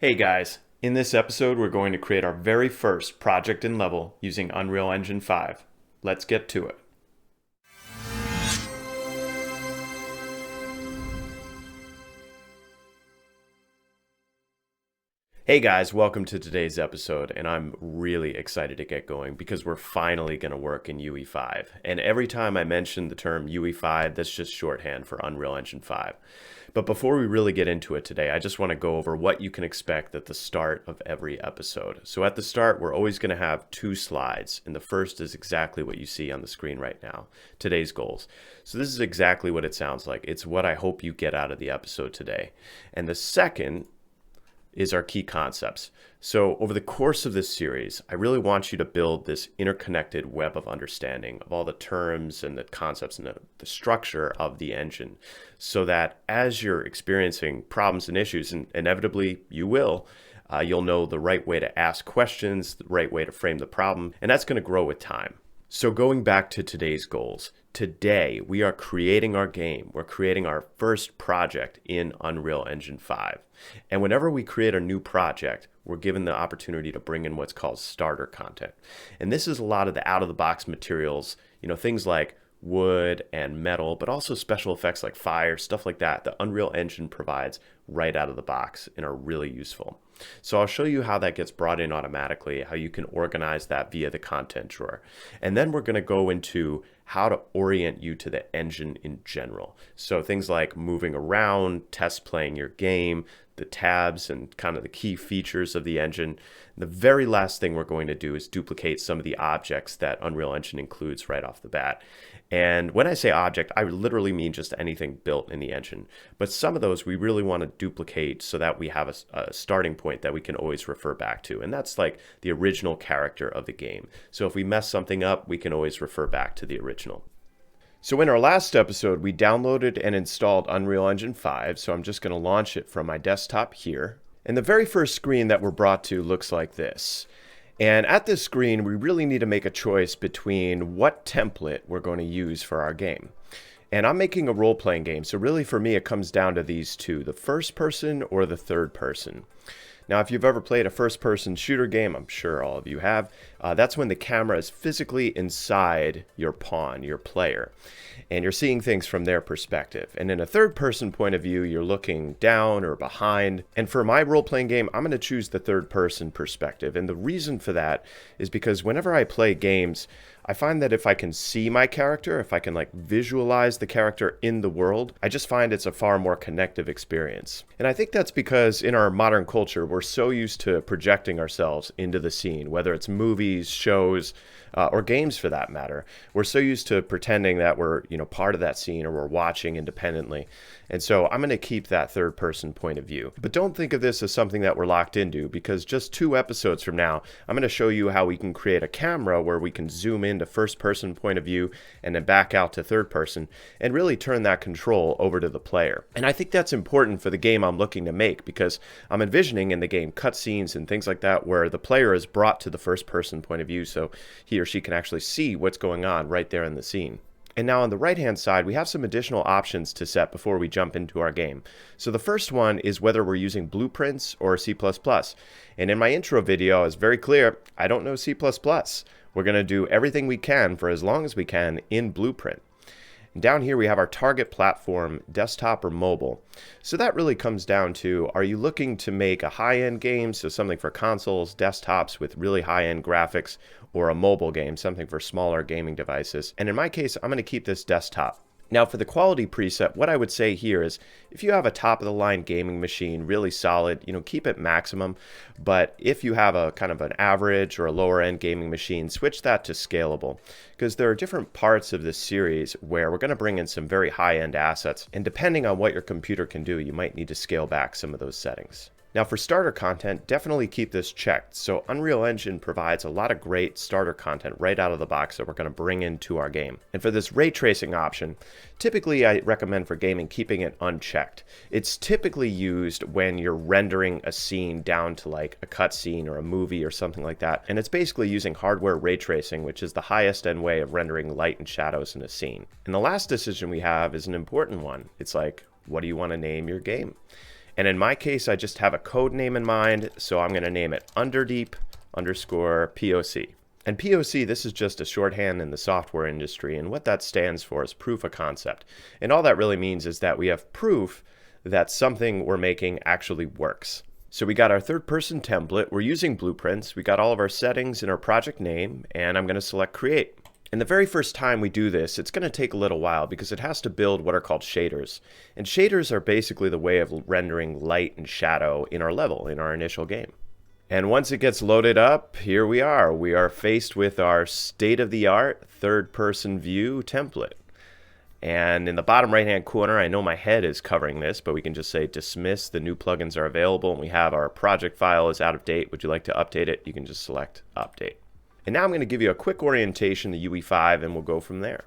Hey guys, in this episode we're going to create our very first project and level using Unreal Engine 5. Let's get to it. Hey guys, welcome to today's episode, and I'm really excited to get going because we're finally going to work in UE5. And every time I mention the term UE5, that's just shorthand for Unreal Engine 5. But before we really get into it today, I just want to go over what you can expect at the start of every episode. So at the start, we're always going to have two slides, and the first is exactly what you see on the screen right now, today's goals. So this is exactly what it sounds like. It's what I hope you get out of the episode today. And the second is our key concepts. So over the course of this series, I really want you to build this interconnected web of understanding of all the terms and the concepts and the structure of the engine, so that as you're experiencing problems and issues, and inevitably you will, you'll know the right way to ask questions, the right way to frame the problem, and that's going to grow with time. So going back to today's goals, today we are creating our game. We're creating our first project in Unreal Engine 5. And whenever we create a new project, we're given the opportunity to bring in what's called starter content. And this is a lot of the out-of-the-box materials, things like wood and metal, but also special effects like fire, stuff like that, the Unreal Engine provides right out of the box and are really useful. So I'll show you how that gets brought in automatically, how you can organize that via the content drawer. And then we're going to go into how to orient you to the engine in general. So things like moving around, test playing your game, the tabs and kind of the key features of the engine. The very last thing we're going to do is duplicate some of the objects that Unreal Engine includes right off the bat. And when I say object, I literally mean just anything built in the engine. But some of those we really want to duplicate so that we have a starting point that we can always refer back to. And that's like the original character of the game. So if we mess something up, we can always refer back to the original. So in our last episode, we downloaded and installed Unreal Engine 5. So I'm just going to launch it from my desktop here. And the very first screen that we're brought to looks like this. And at this screen, we really need to make a choice between what template we're going to use for our game. And I'm making a role-playing game, so really for me it comes down to these two, the first person or the third person. Now if you've ever played a first-person shooter game, I'm sure all of you have, that's when the camera is physically inside your pawn, your player. And you're seeing things from their perspective. And in a third-person point of view, you're looking down or behind. And for my role-playing game, I'm going to choose the third-person perspective. And the reason for that is because whenever I play games, I find that if I can see my character, if I can visualize the character in the world, I just find it's a far more connective experience. And I think that's because in our modern culture, we're so used to projecting ourselves into the scene, whether it's movies, shows, or games for that matter. We're so used to pretending that we're part of that scene or we're watching independently. And so I'm going to keep that third person point of view. But don't think of this as something that we're locked into, because just 2 episodes from now, I'm going to show you how we can create a camera where we can zoom into first person point of view and then back out to third person and really turn that control over to the player. And I think that's important for the game I'm looking to make, because I'm envisioning in the game cutscenes and things like that where the player is brought to the first person point of view so he or she can actually see what's going on right there in the scene. And now on the right hand side, we have some additional options to set before we jump into our game. So the first one is whether we're using blueprints or C++. And in my intro video, I was very clear, I don't know C++. We're going to do everything we can for as long as we can in Blueprint. And down here we have our target platform, desktop or mobile. So that really comes down to, are you looking to make a high-end game, so something for consoles, desktops with really high-end graphics, or a mobile game, something for smaller gaming devices? And in my case, I'm going to keep this desktop. Now for the quality preset, what I would say here is if you have a top-of-the-line gaming machine, really solid, keep it maximum. But if you have a kind of an average or a lower-end gaming machine, switch that to scalable, because there are different parts of this series where we're going to bring in some very high-end assets. And depending on what your computer can do, you might need to scale back some of those settings. Now for starter content, definitely keep this checked. So Unreal Engine provides a lot of great starter content right out of the box that we're going to bring into our game. And for this ray tracing option, typically I recommend for gaming keeping it unchecked. It's typically used when you're rendering a scene down to like a cutscene or a movie or something like that. And it's basically using hardware ray tracing, which is the highest end way of rendering light and shadows in a scene. And the last decision we have is an important one. It's like, what do you want to name your game? And in my case, I just have a code name in mind, so I'm going to name it underdeep_POC. And POC, this is just a shorthand in the software industry, and what that stands for is proof of concept. And all that really means is that we have proof that something we're making actually works. So we got our third-person template, we're using blueprints, we got all of our settings in our project name, and I'm going to select Create. And the very first time we do this, it's going to take a little while because it has to build what are called shaders. And shaders are basically the way of rendering light and shadow in our level, in our initial game. And once it gets loaded up, here we are. We are faced with our state-of-the-art third-person view template. And in the bottom right-hand corner, I know my head is covering this, but we can just say dismiss, the new plugins are available, and we have our project file is out of date. Would you like to update it? You can just select update. And now I'm going to give you a quick orientation to UE5, and we'll go from there.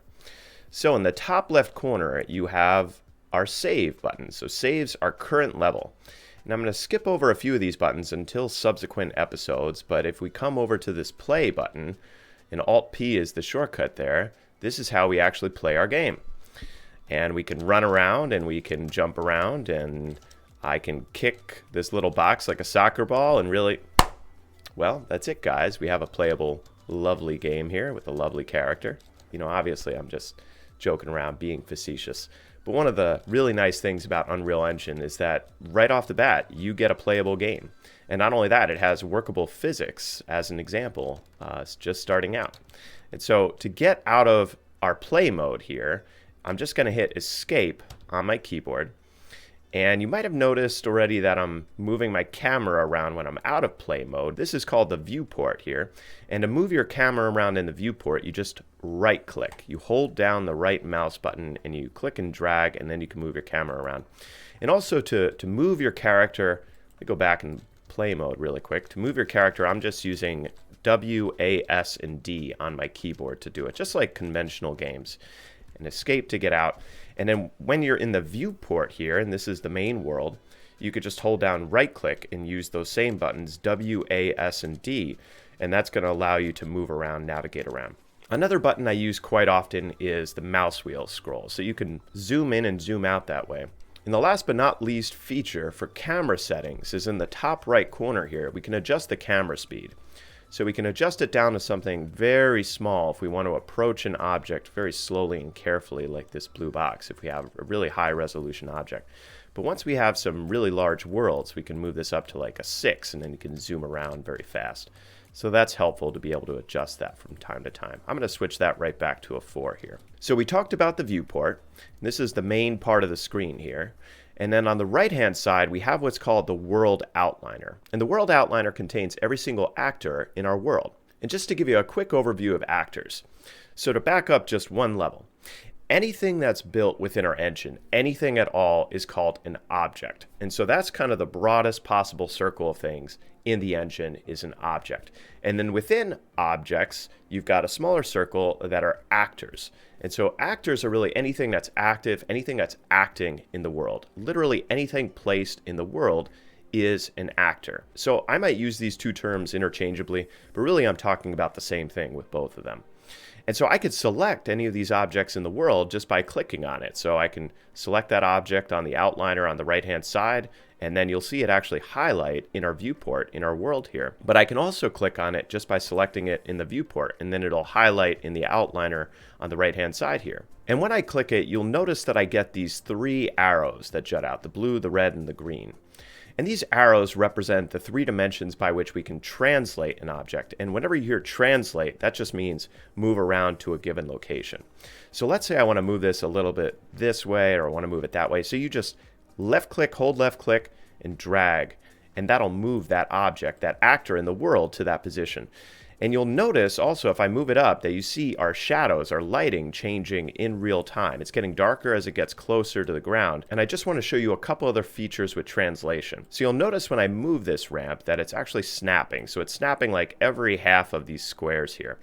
So in the top left corner, you have our save button. So saves our current level. And I'm going to skip over a few of these buttons until subsequent episodes, but if we come over to this play button, and Alt-P is the shortcut there, this is how we actually play our game. And we can run around, and we can jump around, and I can kick this little box like a soccer ball, and really... Well, that's it, guys. We have a playable, lovely game here with a lovely character. You know, obviously, I'm just joking around, being facetious. But one of the really nice things about Unreal Engine is that right off the bat, you get a playable game. And not only that, it has workable physics, as an example. It's just starting out. And so to get out of our play mode here, I'm just going to hit Escape on my keyboard. And you might have noticed already that I'm moving my camera around when I'm out of play mode. This is called the viewport here. And to move your camera around in the viewport, you just right click. You hold down the right mouse button and you click and drag, and then you can move your camera around. And also to move your character, let me go back and play mode really quick. To move your character, I'm just using W, A, S, and D on my keyboard to do it, just like conventional games. And escape to get out. And then when you're in the viewport here, and this is the main world, you could just hold down right click and use those same buttons, W, A, S, and D, and that's going to allow you to move around, navigate around. Another button I use quite often is the mouse wheel scroll, so you can zoom in and zoom out that way. And the last but not least feature for camera settings is in the top right corner here. We can adjust the camera speed. So we can adjust it down to something very small if we want to approach an object very slowly and carefully, like this blue box, if we have a really high resolution object. But once we have some really large worlds, we can move this up to like a 6, and then you can zoom around very fast. So that's helpful to be able to adjust that from time to time. I'm going to switch that right back to a 4 here. So we talked about the viewport. This is the main part of the screen here. And then on the right-hand side, we have what's called the World Outliner. And the World Outliner contains every single actor in our world. And just to give you a quick overview of actors. So to back up just one level, anything that's built within our engine, anything at all, is called an object. And so that's kind of the broadest possible circle of things in the engine is an object. And then within objects, you've got a smaller circle that are actors. And so actors are really anything that's active, anything that's acting in the world. Literally anything placed in the world is an actor. So I might use these two terms interchangeably, but really I'm talking about the same thing with both of them. And so I could select any of these objects in the world just by clicking on it. So I can select that object on the outliner on the right-hand side, and then you'll see it actually highlight in our viewport in our world here. But I can also click on it just by selecting it in the viewport, and then it'll highlight in the outliner on the right-hand side here. And when I click it, you'll notice that I get these 3 arrows that jut out, the blue, the red, and the green. And these arrows represent the 3 dimensions by which we can translate an object. And whenever you hear translate, that just means move around to a given location. So let's say I want to move this a little bit this way, or I want to move it that way. So you just left click, hold left click, and drag. And that'll move that object, that actor in the world, to that position. And you'll notice also if I move it up that you see our shadows, our lighting changing in real time. It's getting darker as it gets closer to the ground. And I just want to show you a couple other features with translation. So you'll notice when I move this ramp that it's actually snapping. So it's snapping like every half of these squares here.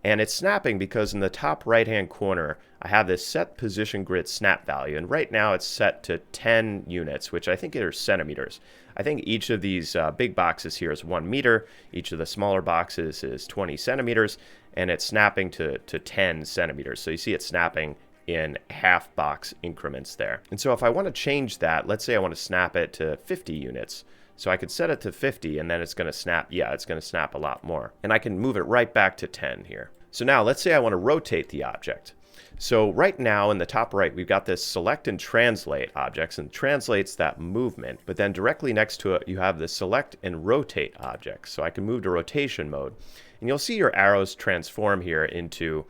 And it's snapping because in the top right-hand corner, I have this set position grid snap value. And right now it's set to 10 units, which I think are centimeters. I think each of these big boxes here is 1 meter. Each of the smaller boxes is 20 centimeters. And it's snapping to 10 centimeters. So you see it snapping in half box increments there. And so if I want to change that, let's say I want to snap it to 50 units. So I could set it to 50 and then it's going to snap. Yeah, it's going to snap a lot more. And I can move it right back to 10 here. So now let's say I want to rotate the object. So right now in the top right, we've got this select and translate objects, and translates that movement. But then directly next to it, you have the select and rotate objects. So I can move to rotation mode. And you'll see your arrows transform here into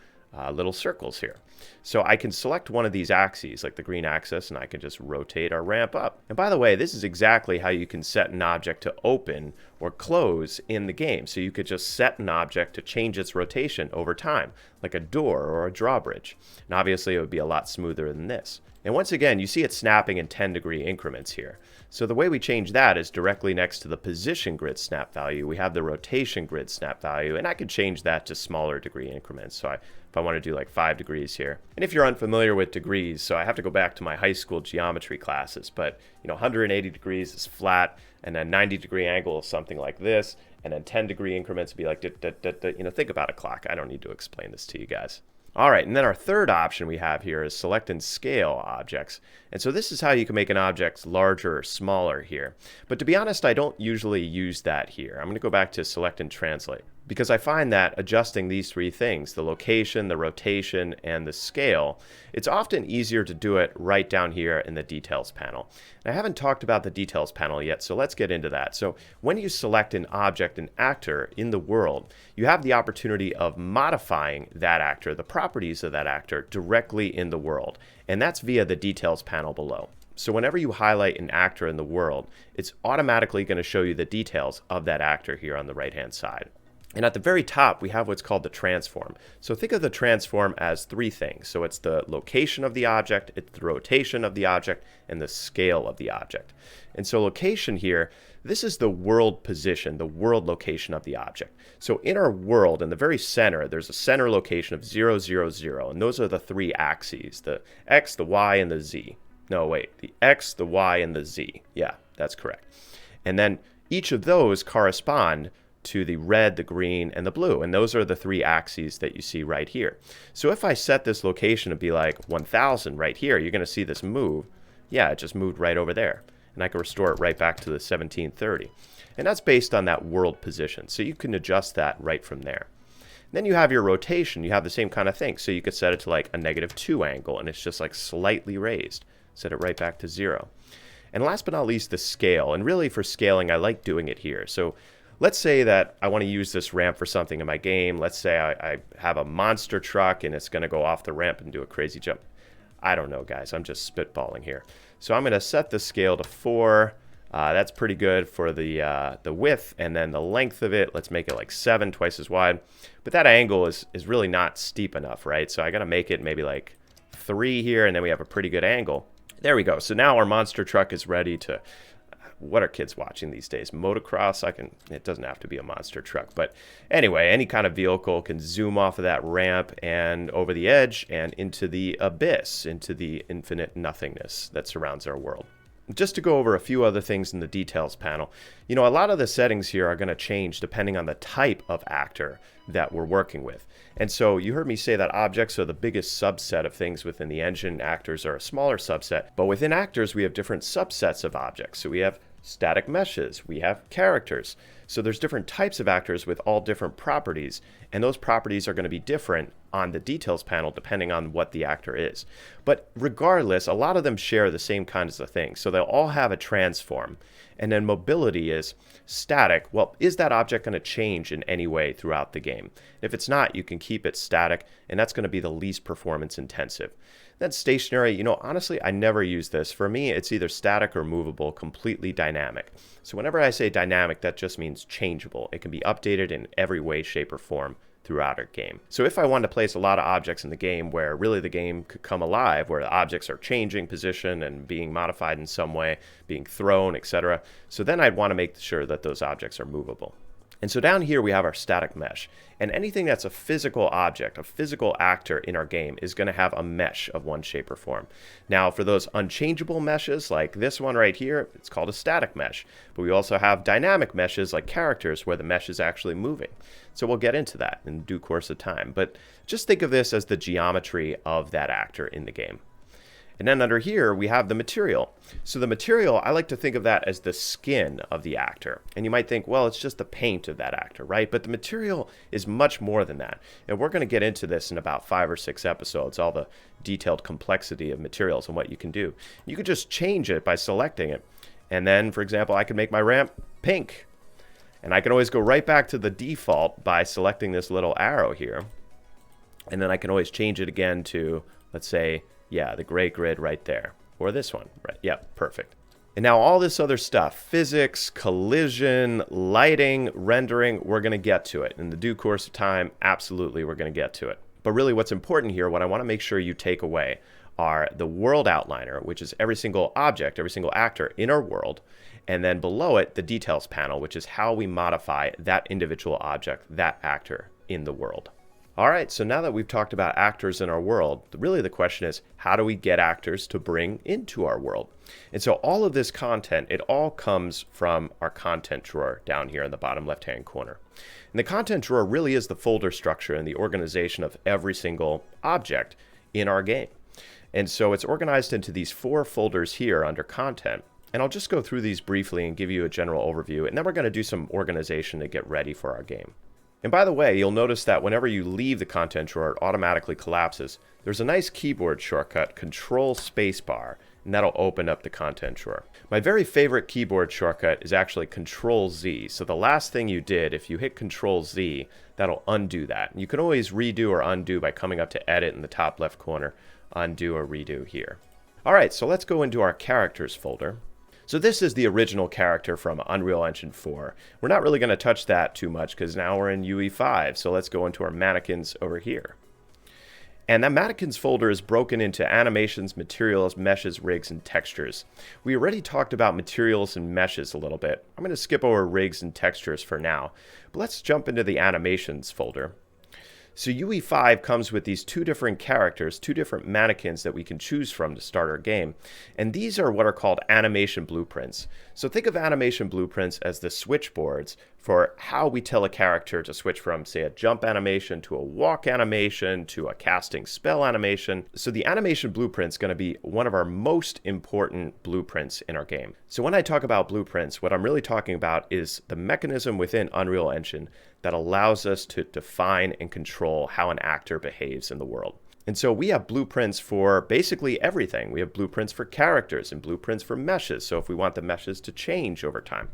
little circles here. So I can select one of these axes, like the green axis, and I can just rotate or ramp up. And by the way, this is exactly how you can set an object to open or close in the game. So you could just set an object to change its rotation over time, like a door or a drawbridge. And obviously it would be a lot smoother than this. And once again, you see it snapping in 10-degree increments here. So the way we change that is directly next to the position grid snap value. We have the rotation grid snap value, and I could change that to smaller degree increments. So if I want to do like 5 degrees here. And if you're unfamiliar with degrees, so I have to go back to my high school geometry classes, but 180 degrees is flat, and then 90-degree angle is something like this, and then 10-degree increments would be like, think about a clock. I don't need to explain this to you guys. All right, and then our third option we have here is select and scale objects. And so this is how you can make an object larger or smaller here. But to be honest, I don't usually use that here. I'm going to go back to select and translate, because I find that adjusting these three things, the location, the rotation, and the scale, it's often easier to do it right down here in the details panel. And I haven't talked about the details panel yet, so let's get into that. So when you select an object, an actor in the world, you have the opportunity of modifying that actor, the properties of that actor, directly in the world. And that's via the details panel below. So whenever you highlight an actor in the world, it's automatically going to show you the details of that actor here on the right-hand side. And at the very top, we have what's called the transform. So think of the transform as three things. So it's the location of the object, it's the rotation of the object, and the scale of the object. And so location here, this is the world position, the world location of the object. So in our world, in the very center, there's a center location of 0, 0, 0. And those are the three axes, the X, the Y, and the Z. No, wait, the X, the Y, and the Z. Yeah, that's correct. And then each of those correspond to the red, the green, and the blue. And those are the three axes that you see right here. So if I set this location to be like 1000 right here, you're going to see this move. Yeah, it just moved right over there. And I can restore it right back to the 1730. And that's based on that world position. So you can adjust that right from there. Then you have your rotation. You have the same kind of thing. So you could set it to like a -2 angle, and it's just like slightly raised. Set it right back to 0. And last but not least, the scale. And really for scaling, I like doing it here. So let's say that I want to use this ramp for something in my game. Let's say I have a monster truck and it's going to go off the ramp and do a crazy jump. I don't know, guys. I'm just spitballing here. So I'm going to set the scale to 4. That's pretty good for the width, and then the length of it, let's make it like 7, twice as wide. But that angle is really not steep enough, right? So I got to make it maybe like 3 here, and then we have a pretty good angle. There we go. So now our monster truck is ready to... What are kids watching these days? Motocross? It doesn't have to be a monster truck. But anyway, any kind of vehicle can zoom off of that ramp and over the edge and into the abyss, into the infinite nothingness that surrounds our world. Just to go over a few other things in the details panel, a lot of the settings here are going to change depending on the type of actor that we're working with. And so you heard me say that objects are the biggest subset of things within the engine. Actors are a smaller subset. But within actors, we have different subsets of objects. So we have static meshes, we have characters. So there's different types of actors with all different properties, and those properties are going to be different on the details panel depending on what the actor is. But regardless, a lot of them share the same kinds of things. So they'll all have a transform. And then mobility is static. Well, is that object going to change in any way throughout the game? If it's not, you can keep it static, and that's going to be the least performance intensive. Then stationary, honestly, I never use this. For me, it's either static or movable, completely dynamic. So whenever I say dynamic, that just means changeable. It can be updated in every way, shape, or form throughout a game. So if I wanted to place a lot of objects in the game where really the game could come alive, where the objects are changing position and being modified in some way, being thrown, etc., so then I'd want to make sure that those objects are movable. And so down here we have our static mesh, and anything that's a physical object, a physical actor in our game is going to have a mesh of one shape or form. Now for those unchangeable meshes like this one right here, it's called a static mesh. But we also have dynamic meshes like characters where the mesh is actually moving. So we'll get into that in due course of time. But just think of this as the geometry of that actor in the game. And then under here, we have the material. So the material, I like to think of that as the skin of the actor. And you might think, well, it's just the paint of that actor, right? But the material is much more than that. And we're going to get into this in about 5 or 6 episodes, all the detailed complexity of materials and what you can do. You could just change it by selecting it. And then, for example, I could make my ramp pink. And I can always go right back to the default by selecting this little arrow here. And then I can always change it again to, let's say, yeah, the gray grid right there. Or this one, right? Yep, perfect. And now all this other stuff, physics, collision, lighting, rendering, we're going to get to it. In the due course of time, absolutely, we're going to get to it. But really what's important here, what I want to make sure you take away are the world outliner, which is every single object, every single actor in our world. And then below it, the details panel, which is how we modify that individual object, that actor in the world. All right, so now that we've talked about actors in our world, really the question is, how do we get actors to bring into our world? And so all of this content, it all comes from our content drawer down here in the bottom left-hand corner. And the content drawer really is the folder structure and the organization of every single object in our game. And so it's organized into these 4 folders here under content. And I'll just go through these briefly and give you a general overview, and then we're going to do some organization to get ready for our game. And by the way, you'll notice that whenever you leave the content drawer, it automatically collapses. There's a nice keyboard shortcut, Control Spacebar, and that'll open up the content drawer. My very favorite keyboard shortcut is actually Control Z. So the last thing you did, if you hit Control Z, that'll undo that. And you can always redo or undo by coming up to Edit in the top left corner, undo or redo here. All right, so let's go into our characters folder. So this is the original character from Unreal Engine 4. We're not really going to touch that too much because now we're in UE5. So let's go into our mannequins over here. And that mannequins folder is broken into animations, materials, meshes, rigs, and textures. We already talked about materials and meshes a little bit. I'm going to skip over rigs and textures for now. But let's jump into the animations folder. So UE5 comes with these 2 different characters, 2 different mannequins that we can choose from to start our game. And these are what are called animation blueprints. So think of animation blueprints as the switchboards for how we tell a character to switch from, say, a jump animation to a walk animation to a casting spell animation. So the animation blueprint is going to be one of our most important blueprints in our game. So when I talk about blueprints, what I'm really talking about is the mechanism within Unreal Engine that allows us to define and control how an actor behaves in the world. And so we have blueprints for basically everything. We have blueprints for characters and blueprints for meshes. So if we want the meshes to change over time.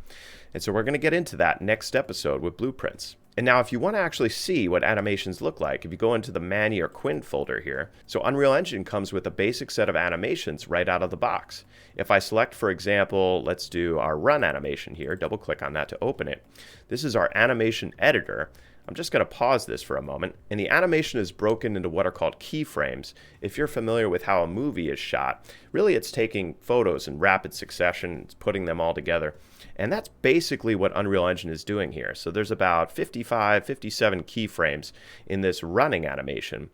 And so we're going to get into that next episode with blueprints. And now if you want to actually see what animations look like, if you go into the Manny or Quinn folder here, so Unreal Engine comes with a basic set of animations right out of the box. If I select, for example, let's do our run animation here, double click on that to open it. This is our animation editor. I'm just going to pause this for a moment. And the animation is broken into what are called keyframes. If you're familiar with how a movie is shot, really it's taking photos in rapid succession, it's putting them all together. And that's basically what Unreal Engine is doing here. So there's about 55, 57 keyframes in this running animation.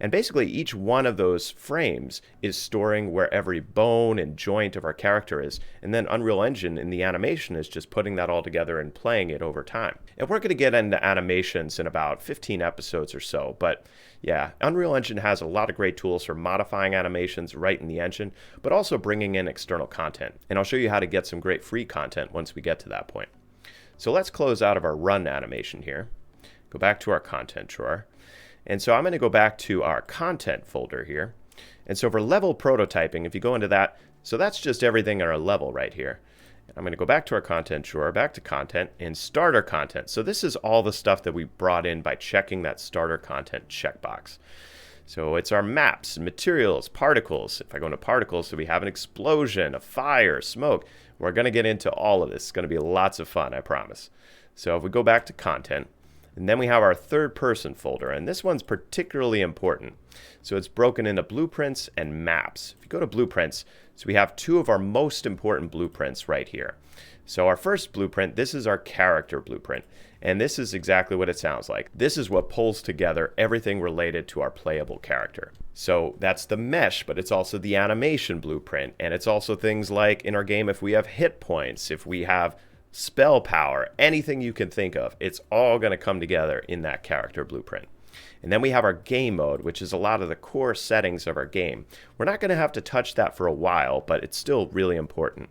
And basically each one of those frames is storing where every bone and joint of our character is. And then Unreal Engine in the animation is just putting that all together and playing it over time. And we're going to get into animations in about 15 episodes or so. But yeah, Unreal Engine has a lot of great tools for modifying animations right in the engine, but also bringing in external content. And I'll show you how to get some great free content once we get to that point. So let's close out of our run animation here. Go back to our content drawer. And so I'm going to go back to our content folder here. And so for level prototyping, if you go into that, so that's just everything in our level right here. I'm going to go back to our content drawer, back to content, and starter content. So this is all the stuff that we brought in by checking that starter content checkbox. So it's our maps, materials, particles. If I go into particles, so we have an explosion, a fire, smoke. We're going to get into all of this. It's going to be lots of fun, I promise. So if we go back to content, and then we have our third person folder, and this one's particularly important. So it's broken into blueprints and maps. If you go to blueprints, so we have 2 of our most important blueprints right here. So our first blueprint, this is our character blueprint. And this is exactly what it sounds like. This is what pulls together everything related to our playable character. So that's the mesh, but it's also the animation blueprint. And it's also things like in our game, if we have hit points, if we have spell power, anything you can think of, it's all going to come together in that character blueprint. And then we have our game mode, which is a lot of the core settings of our game. We're not going to have to touch that for a while, but it's still really important.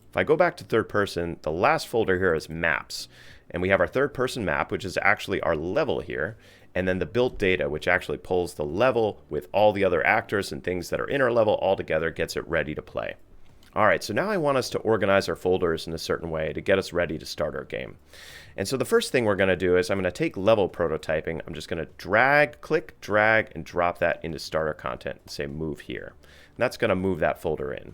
If I go back to third person, the last folder here is maps. And we have our third person map, which is actually our level here. And then the built data, which actually pulls the level with all the other actors and things that are in our level all together, gets it ready to play. All right, so now I want us to organize our folders in a certain way to get us ready to start our game. And so the first thing we're going to do is I'm going to take level prototyping. I'm just going to drag, click, drag, and drop that into starter content and say move here. And that's going to move that folder in.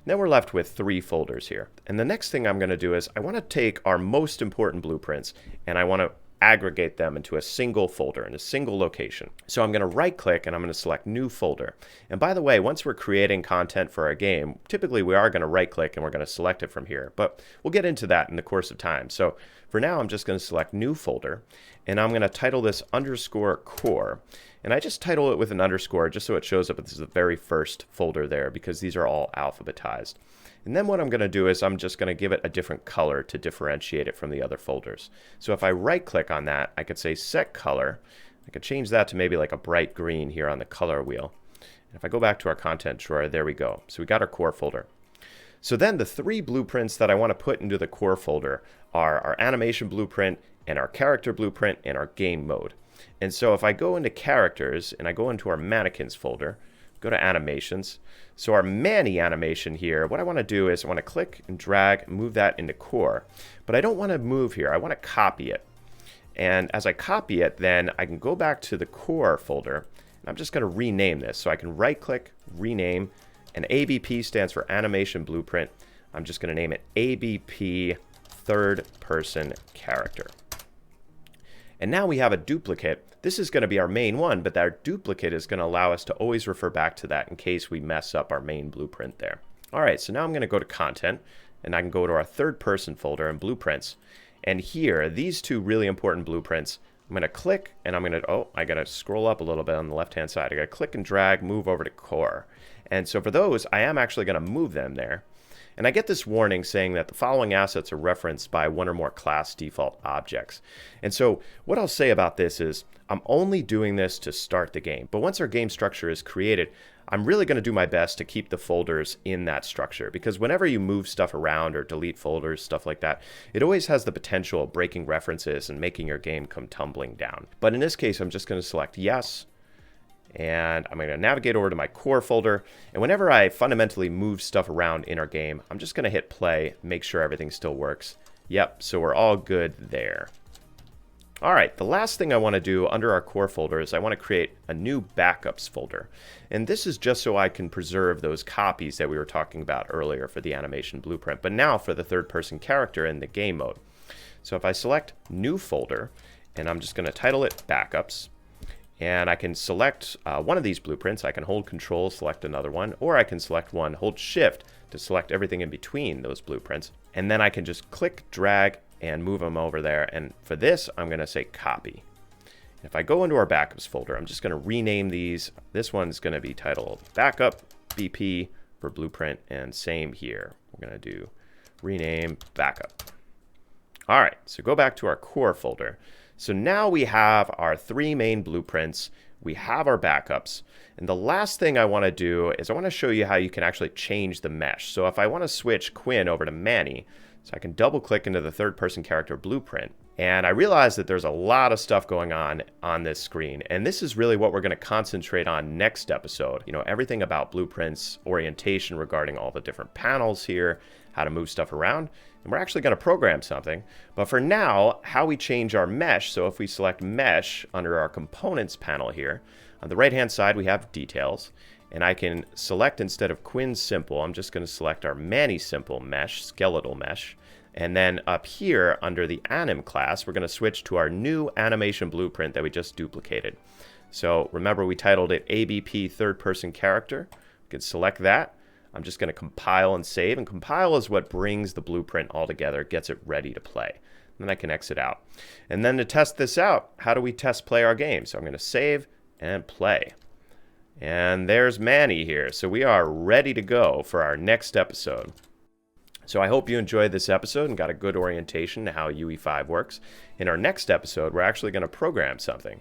Then we're left with 3 folders here. And the next thing I'm going to do is I want to take our most important blueprints and I want to aggregate them into a single folder in a single location. So I'm going to right click and I'm going to select new folder. And by the way, once we're creating content for our game, typically we are going to right click and we're going to select it from here, but we'll get into that in the course of time. So for now, I'm just going to select new folder and I'm going to title this underscore core. And I just title it with an underscore just so it shows up as the very first folder there because these are all alphabetized. And then what I'm going to do is I'm just going to give it a different color to differentiate it from the other folders. So if I right click on that, I could say set color. I could change that to maybe like a bright green here on the color wheel. And if I go back to our content drawer, there we go. So we got our core folder. So then the 3 blueprints that I want to put into the core folder are our animation blueprint and our character blueprint and our game mode. And so if I go into characters and I go into our mannequins folder, go to animations. So our Manny animation here, what I want to do is I want to click and drag, move that into core. But I don't want to move here. I want to copy it. And as I copy it, then I can go back to the core folder. And I'm just going to rename this. So I can right click, rename, and ABP stands for animation blueprint. I'm just going to name it ABP third person character. And now we have a duplicate. This is going to be our main one, but our duplicate is going to allow us to always refer back to that in case we mess up our main blueprint there. All right, so now I'm going to go to content, and I can go to our third person folder and blueprints. And here, these 2 really important blueprints, I'm going to click, and I'm going to, I got to scroll up a little bit on the left-hand side. I got to click and drag, move over to core. And so for those, I am actually going to move them there. And I get this warning saying that the following assets are referenced by 1 or more class default objects. And so what I'll say about this is I'm only doing this to start the game. But once our game structure is created, I'm really going to do my best to keep the folders in that structure. Because whenever you move stuff around or delete folders, stuff like that, it always has the potential of breaking references and making your game come tumbling down. But in this case, I'm just going to select yes. And I'm going to navigate over to my core folder. And whenever I fundamentally move stuff around in our game, I'm just going to hit play, make sure everything still works. Yep, so we're all good there. All right, the last thing I want to do under our core folder is I want to create a new backups folder. And this is just so I can preserve those copies that we were talking about earlier for the animation blueprint, but now for the third person character in the game mode. So if I select new folder, and I'm just going to title it backups, and I can select one of these blueprints. I can hold control, select another one, or I can select one, hold shift to select everything in between those blueprints. And then I can just click, drag, and move them over there. And for this, I'm going to say copy. If I go into our backups folder, I'm just going to rename these. This one's going to be titled backup BP for blueprint, and same here. We're going to do rename backup. All right, so go back to our core folder. So now we have our 3 main blueprints, we have our backups, and the last thing I want to do is I want to show you how you can actually change the mesh. So if I want to switch Quinn over to Manny, so I can double click into the third person character blueprint, and I realize that there's a lot of stuff going on this screen, and this is really what we're going to concentrate on next episode. You know, everything about blueprints, orientation regarding all the different panels here, how to move stuff around. And we're actually going to program something. But for now, how we change our mesh. So if we select mesh under our components panel here, on the right hand side we have details. And I can select, instead of Quinn simple, I'm just going to select our Manny simple mesh, skeletal mesh. And then up here under the anim class, we're going to switch to our new animation blueprint that we just duplicated. So remember, we titled it ABP third person character. We can select that. I'm just going to compile and save, and compile is what brings the blueprint all together, gets it ready to play. Then I can exit out. And then to test this out, how do we play our game? So I'm going to save and play. And there's Manny here. So we are ready to go for our next episode. So I hope you enjoyed this episode and got a good orientation to how UE5 works. In our next episode, we're actually going to program something.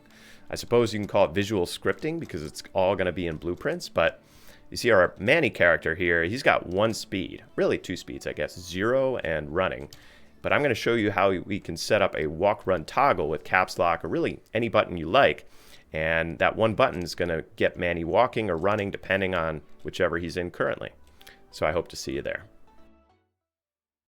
I suppose you can call it visual scripting because it's all going to be in blueprints, but you see our Manny character here, he's got 1 speed, really 2 speeds, I guess, 0 and running. But I'm going to show you how we can set up a walk-run toggle with caps lock or really any button you like. And that one button is going to get Manny walking or running depending on whichever he's in currently. So I hope to see you there.